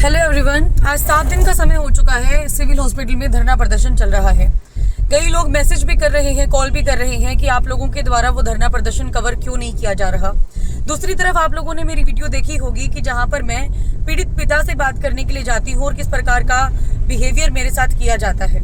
Hello everyone, आज 7 दिन का समय हो चुका है। सिविल हॉस्पिटल में धरना प्रदर्शन चल रहा है। कई लोग मैसेज भी कर रहे हैं, कॉल भी कर रहे हैं कि आप लोगों के द्वारा वो धरना प्रदर्शन कवर क्यों नहीं किया जा रहा। दूसरी तरफ आप लोगों ने मेरी वीडियो देखी होगी कि जहां पर मैं पीड़ित पिता से बात करने के लिए जाती हूँ और किस प्रकार का बिहेवियर मेरे साथ किया जाता है।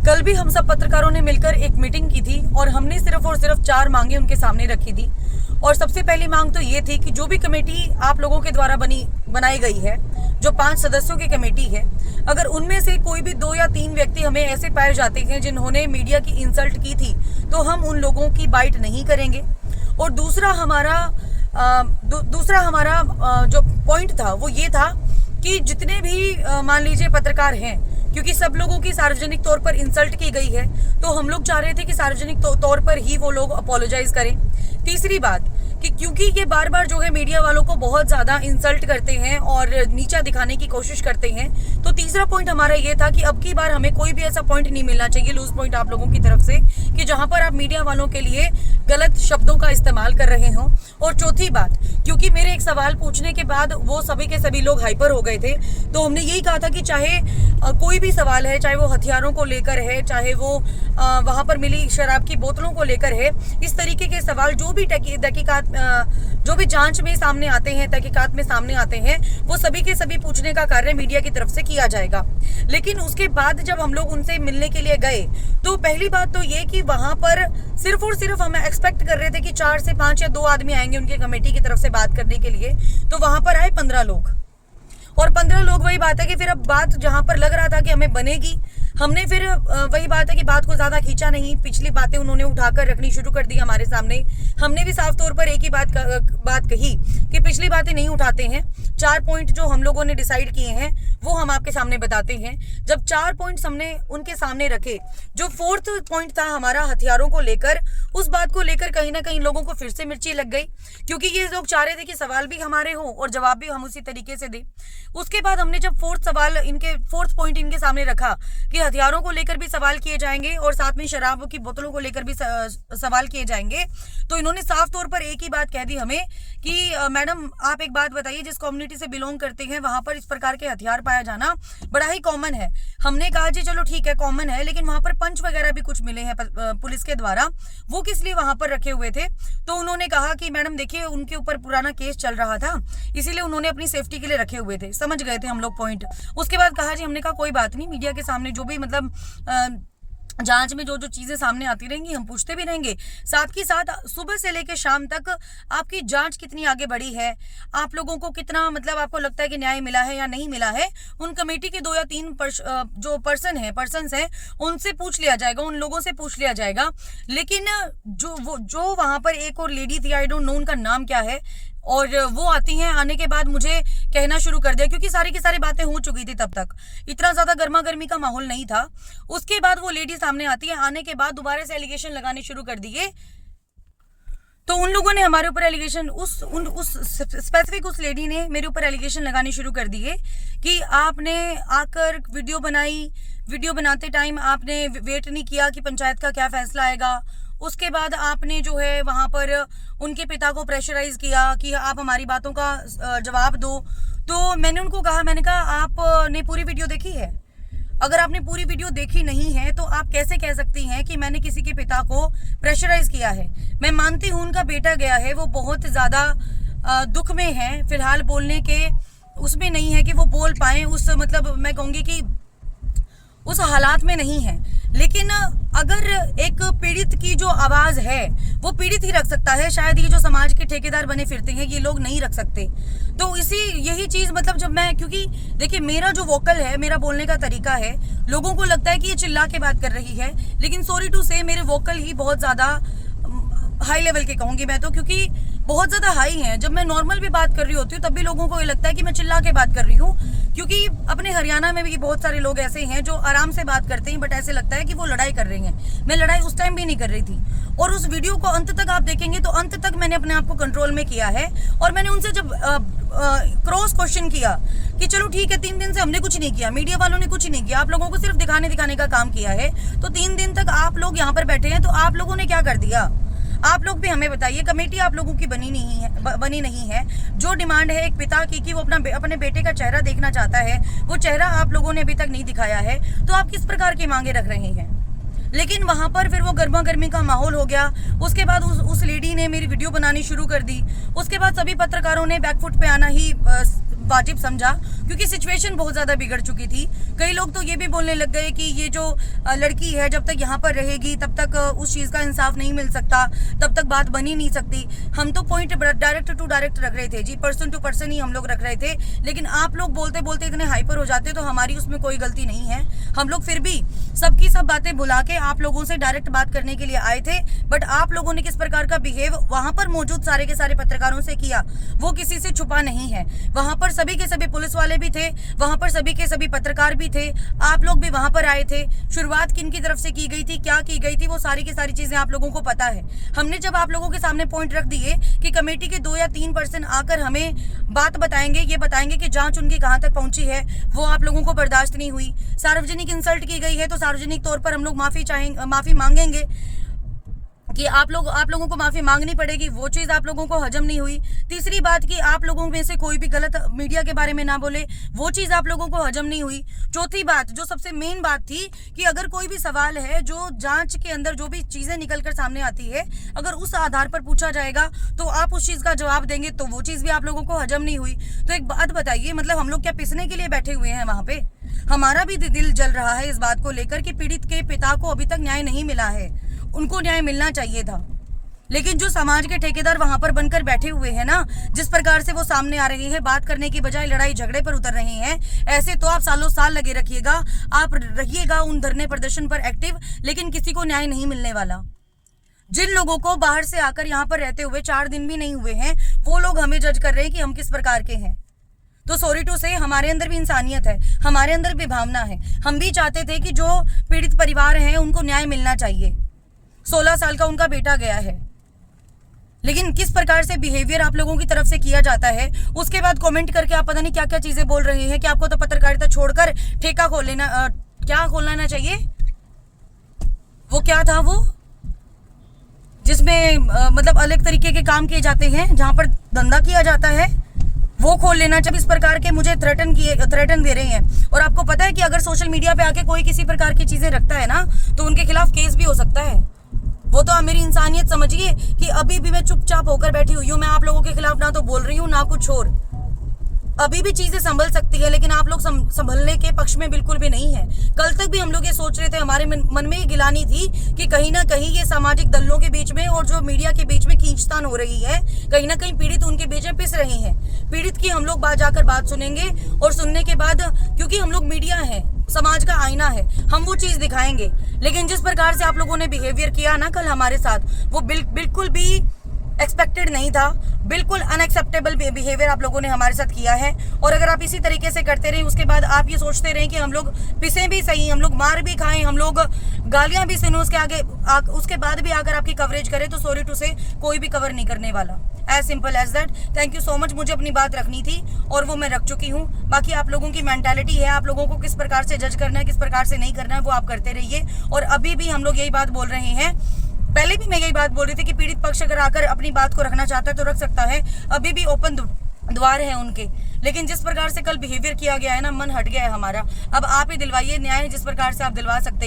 कल भी हम सब पत्रकारों ने मिलकर एक मीटिंग की थी और हमने सिर्फ और सिर्फ 4 मांगे उनके सामने रखी थी। और सबसे पहली मांग तो ये थी कि जो भी कमेटी आप लोगों के द्वारा बनाई गई है, जो 5 सदस्यों की कमेटी है, अगर उनमें से कोई भी 2 या 3 व्यक्ति हमें ऐसे पाए जाते हैं जिन्होंने मीडिया की इंसल्ट की थी, तो हम उन लोगों की बाइट नहीं करेंगे। और दूसरा हमारा जो पॉइंट था वो ये था कि जितने भी मान लीजिए पत्रकार हैं, क्योंकि सब लोगों की सार्वजनिक तौर पर इंसल्ट की गई है, तो हम लोग चाह रहे थे कि सार्वजनिक तौर पर ही वो लोग अपोलोजाइज करें। तीसरी बात कि क्योंकि ये बार बार जो है मीडिया वालों को बहुत ज्यादा इंसल्ट करते हैं और नीचा दिखाने की कोशिश करते हैं, तो तीसरा पॉइंट हमारा ये था कि अब की बार हमें कोई भी ऐसा पॉइंट नहीं मिलना चाहिए, लूज पॉइंट आप लोगों की तरफ से, कि जहां पर आप मीडिया वालों के लिए गलत शब्दों का इस्तेमाल कर रहे हो। और चौथी बात, क्योंकि मेरे एक सवाल पूछने के बाद वो सभी के सभी लोग हाइपर हो गए थे, तो हमने यही कहा था कि चाहे कोई भी सवाल है, चाहे वो हथियारों को लेकर है, चाहे वो वहां पर मिली शराब की बोतलों को लेकर है, इस तरीके के सवाल जो भी जो भी जांच में सामने आते हैं, तहकीकात में सामने आते हैं, वो सभी के सभी पूछने का कार्य मीडिया की तरफ से किया जाएगा। लेकिन उसके बाद जब हम लोग उनसे मिलने के लिए गए, तो पहली बात तो ये कि वहां पर सिर्फ और सिर्फ हम एक्सपेक्ट कर रहे थे कि 4 से 5 या 2 आदमी आएंगे उनकी कमेटी की तरफ से बात करने के लिए, तो वहां पर आए 15 लोग। और 15 लोग, वही बात है कि फिर अब बात जहां पर लग रहा था कि हमें बनेगी, हमने फिर वही बात है कि बात को ज्यादा खींचा नहीं। पिछली बातें उन्होंने उठाकर रखनी शुरू कर दी हमारे सामने। हमने भी साफ तौर पर एक ही बात कही कि पिछली बातें नहीं उठाते हैं। 4 पॉइंट जो हम लोगों ने डिसाइड किए हैं वो हम आपके सामने बताते हैं। जब 4 पॉइंट्स हमने उनके सामने रखे, जो 4th पॉइंट था हमारा हथियारों को लेकर, उस बात को लेकर कहीं ना कहीं लोगों को फिर से मिर्ची लग गई, क्योंकि ये लोग चाह रहे थे कि सवाल भी हमारे हो और जवाब भी हम उसी तरीके से दें। उसके बाद हमने जब 4th पॉइंट इनके सामने रखा कि हथियारों को लेकर भी सवाल किए जाएंगे और साथ में शराब की बोतलों को लेकर भी सवाल किए जाएंगे, तो इन्होंने साफ तौर पर एक ही बात कह दी हमें कि मैडम आप एक बात बताइए, जिस कम्युनिटी से बिलोंग करते हैं वहां पर इस प्रकार के हथियार पाया जाना बड़ा ही कॉमन है। हमने कहा जी चलो ठीक है, कॉमन है, लेकिन वहां पर पंच वगैरह भी कुछ मिले हैं पुलिस के द्वारा, वो किस लिए वहां पर रखे हुए थे? तो उन्होंने कहा कि मैडम देखिए उनके ऊपर पुराना केस चल रहा था, इसीलिए उन्होंने अपनी सेफ्टी के लिए रखे हुए थे। समझ गए थे हम लोग पॉइंट। उसके बाद कहा जी, हमने कहा कोई बात नहीं, मीडिया के सामने जो भी जांच में जो चीजें सामने आती रहेंगी हम पूछते भी रहेंगे। साथ ही साथ सुबह से लेकर शाम तक आपकी जांच कितनी आगे बढ़ी है, आप लोगों को कितना आपको लगता है कि न्याय मिला है या नहीं मिला है, उन कमेटी के 2 या 3 जो पर्सन्स हैं उनसे पूछ लिया जाएगा, उन लोगों से पूछ लिया जाएगा। लेकिन जो वहां पर एक और लेडी थी, आई डोंट नो उनका नाम क्या है, और वो आती हैं, आने के बाद मुझे कहना शुरू कर दिया, क्योंकि सारी की सारी बातें हो चुकी थी, तब तक इतना ज्यादा गर्मा गर्मी का माहौल नहीं था। उसके बाद वो लेडी सामने आती है, आने के बाद दोबारा से एलिगेशन लगाने शुरू कर दिए। तो उन लोगों ने हमारे ऊपर एलिगेशन, उस लेडी ने मेरे ऊपर एलिगेशन लगाने शुरू कर दिए कि आपने आकर वीडियो बनाई, वीडियो बनाते टाइम आपने वेट नहीं किया कि पंचायत का क्या फैसला आएगा। उसके बाद आपने जो है वहां पर उनके पिता को प्रेशराइज किया कि आप हमारी बातों का जवाब दो। तो मैंने उनको कहा, मैंने कहा आपने पूरी वीडियो देखी है? अगर आपने पूरी वीडियो देखी नहीं है तो आप कैसे कह सकती हैं कि मैंने किसी के पिता को प्रेशराइज किया है? मैं मानती हूं उनका बेटा गया है, वो बहुत ज्यादा दुख में है, फिलहाल बोलने के उसमें नहीं है कि वो बोल पाए, मैं कहूंगी कि उस हालात में नहीं है। लेकिन अगर एक पीड़ित की जो आवाज है वो पीड़ित ही रख सकता है, शायद ये जो समाज के ठेकेदार बने फिरते हैं ये लोग नहीं रख सकते। तो यही चीज जब मैं, क्योंकि देखिए मेरा जो वोकल है, मेरा बोलने का तरीका है, लोगों को लगता है कि ये चिल्ला के बात कर रही है, लेकिन सॉरी टू से मेरे वोकल ही बहुत ज्यादा हाई लेवल के कहूंगी मैं तो, क्योंकि बहुत ज्यादा हाई हैं। जब मैं नॉर्मल भी बात कर रही होती हूँ तब भी लोगों को ये लगता है कि मैं चिल्ला के बात कर रही हूँ, क्योंकि अपने हरियाणा में भी बहुत सारे लोग ऐसे हैं जो आराम से बात करते हैं, बट ऐसे लगता है कि वो लड़ाई कर रही हैं। मैं लड़ाई उस टाइम भी नहीं कर रही थी। और उस वीडियो को अंत तक आप देखेंगे तो अंत तक मैंने अपने आप को कंट्रोल में किया है। और मैंने उनसे जब क्रॉस क्वेश्चन किया कि चलो ठीक है, 3 दिन से हमने कुछ नहीं किया, मीडिया वालों ने कुछ नहीं किया, आप लोगों को सिर्फ दिखाने का काम किया है, तो 3 दिन तक आप लोग यहाँ पर बैठे हैं, तो आप लोगों ने क्या कर दिया? आप लोग भी हमें बताइए, कमेटी आप लोगों की बनी नहीं है। जो डिमांड है एक पिता की कि वो अपने बेटे का चेहरा देखना चाहता है, वो चेहरा आप लोगों ने अभी तक नहीं दिखाया है, तो आप किस प्रकार की मांगे रख रहे हैं? लेकिन वहां पर फिर वो गर्मा गर्मी का माहौल हो गया। उसके बाद उस लेडी ने मेरी वीडियो बनानी शुरू कर दी। उसके बाद सभी पत्रकारों ने बैकफुट पे आना ही वाजिब समझा, क्योंकि सिचुएशन बहुत ज़्यादा बिगड़ चुकी थी। कई लोग तो ये भी बोलने लग गए कि ये जो लड़की है जब तक यहाँ पर रहेगी तब तक उस चीज़ का इंसाफ नहीं मिल सकता, तब तक बात बनी नहीं सकती। हम तो पॉइंट डायरेक्ट टू डायरेक्ट रख रहे थे जी, पर्सन टू पर्सन ही हम लोग रख रहे थे। लेकिन आप लोग बोलते बोलते इतने हाइपर हो जाते, तो हमारी उसमें कोई गलती नहीं है। हम लोग फिर भी सबकी सब बातें भुला के आप लोगों से डायरेक्ट बात करने के लिए आए थे। बट आप लोगों ने किस प्रकार का बिहेव वहां पर मौजूद सारे के सारे पत्रकारों से किया, वो किसी से छुपा नहीं है। वहां पर सभी के सभी पुलिस वाले भी थे, वहां पर सभी के सभी पत्रकार भी थे, आप लोग भी वहां पर आए थे। शुरुआत किन की तरफ से की गई थी, क्या की गई थी, वो सारी की सारी चीजें आप लोगों को पता है। हमने जब आप लोगों के सामने पॉइंट रख दिए कि कमेटी के 2 या 3 पर्सन आकर हमें बात बताएंगे, ये बताएंगे कि जांच उनकी कहां तक पहुंची है, वो आप लोगों को बर्दाश्त नहीं हुई। सार्वजनिक इंसल्ट की गई है तो सार्वजनिक तौर पर हम लोग माफी मांगेंगे कि आप लोगों को माफी मांगनी पड़ेगी, वो चीज आप लोगों को हजम नहीं हुई। तीसरी बात कि आप लोगों में से कोई भी गलत मीडिया के बारे में ना बोले, वो चीज आप लोगों को हजम नहीं हुई। चौथी बात, जो सबसे मेन बात थी, कि अगर कोई भी सवाल है जो जांच के अंदर जो भी चीजें निकल कर सामने आती है, अगर उस आधार पर पूछा जाएगा तो आप उस चीज का जवाब देंगे, तो वो चीज भी आप लोगों को हजम नहीं हुई। तो एक बात बताइए, मतलब हम लोग क्या पिसने के लिए बैठे हुए हैं वहां पे? हमारा भी दिल जल रहा है इस बात को लेकर कि पीड़ित के पिता को अभी तक न्याय नहीं मिला है, उनको न्याय मिलना चाहिए था। लेकिन जो समाज के ठेकेदार वहां पर बनकर बैठे हुए हैं ना, जिस प्रकार से वो सामने आ रहे हैं, बात करने की बजाय लड़ाई झगड़े पर उतर रहे हैं, ऐसे तो आप सालों साल लगे रखिएगा, आप रहिएगा उन धरने प्रदर्शन पर एक्टिव, लेकिन किसी को न्याय नहीं मिलने वाला। जिन लोगों को बाहर से आकर यहाँ पर रहते हुए 4 दिन भी नहीं हुए हैं, वो लोग हमें जज कर रहे हैं कि हम किस प्रकार के हैं। तो सॉरी टू से, हमारे अंदर भी इंसानियत है, हमारे अंदर भी भावना है। हम भी चाहते थे कि जो पीड़ित परिवार हैं उनको न्याय मिलना चाहिए। 16 साल का उनका बेटा गया है, लेकिन किस प्रकार से बिहेवियर आप लोगों की तरफ से किया जाता है। उसके बाद कमेंट करके आप पता नहीं क्या क्या चीजें बोल रहे हैं कि आपको तो पत्रकारिता छोड़कर ठेका खोल लेना, क्या खोल लेना चाहिए। वो क्या था वो, जिसमें मतलब अलग तरीके के काम किए जाते हैं, जहां पर धंधा किया जाता है, वो खोल लेना चाहिए। इस प्रकार के मुझे थ्रेटन दे रहे हैं। और आपको पता है कि अगर सोशल मीडिया पे आके कोई किसी प्रकार की चीजें रखता है ना, तो उनके खिलाफ केस भी हो सकता है। वो तो आप मेरी इंसानियत समझिए कि अभी भी मैं चुपचाप होकर बैठी हुई हूँ। मैं आप लोगों के खिलाफ ना तो बोल रही हूँ ना कुछ और। अभी भी चीजें संभल सकती है, लेकिन आप लोग संभलने के पक्ष में बिल्कुल भी नहीं है। कल तक भी हम लोग ये सोच रहे थे, हमारे मन में ये गिलानी थी कि कहीं ना कहीं ये सामाजिक दलों के बीच में और जो मीडिया के बीच में खींचतान हो रही है, कहीं ना कहीं पीड़ित उनके बीच में पिस रहे हैं। पीड़ित की हम लोग जाकर बात सुनेंगे, और सुनने के बाद, क्योंकि हम लोग मीडिया है, समाज का आईना है, हम वो चीज दिखाएंगे। लेकिन जिस प्रकार से आप लोगों ने बिहेवियर किया ना कल हमारे साथ, वो बिल्कुल भी एक्सपेक्टेड नहीं था। बिल्कुल अनएक्सेप्टेबल बिहेवियर आप लोगों ने हमारे साथ किया है। और अगर आप इसी तरीके से करते रहे, उसके बाद आप ये सोचते रहे कि हम लोग पिसे भी सही, हम लोग मार भी खाएं, हम लोग गालियां भी सुने, उसके बाद भी अगर आपकी कवरेज करे, तो सॉरी टू से कोई भी कवर नहीं करने वाला। As simple as that. Thank you so much. मुझे अपनी बात रखनी थी और वो मैं रख चुकी हूँ। बाकी आप लोगों की मेंटालिटी है, आप लोगों को किस प्रकार से जज करना है, किस प्रकार से नहीं करना है, वो आप करते रहिए। और अभी भी हम लोग यही बात बोल रहे हैं, पहले भी मैं यही बात बोल रही थी कि पीड़ित पक्ष अगर आकर अपनी बात को रखना चाहता है तो रख सकता है, अभी भी ओपन द्वार है उनके। लेकिन जिस प्रकार से कल बिहेवियर किया गया है ना, मन हट गया है हमारा। अब आप ही दिलवाइए न्याय, जिस प्रकार से आप दिलवा सकते हैं।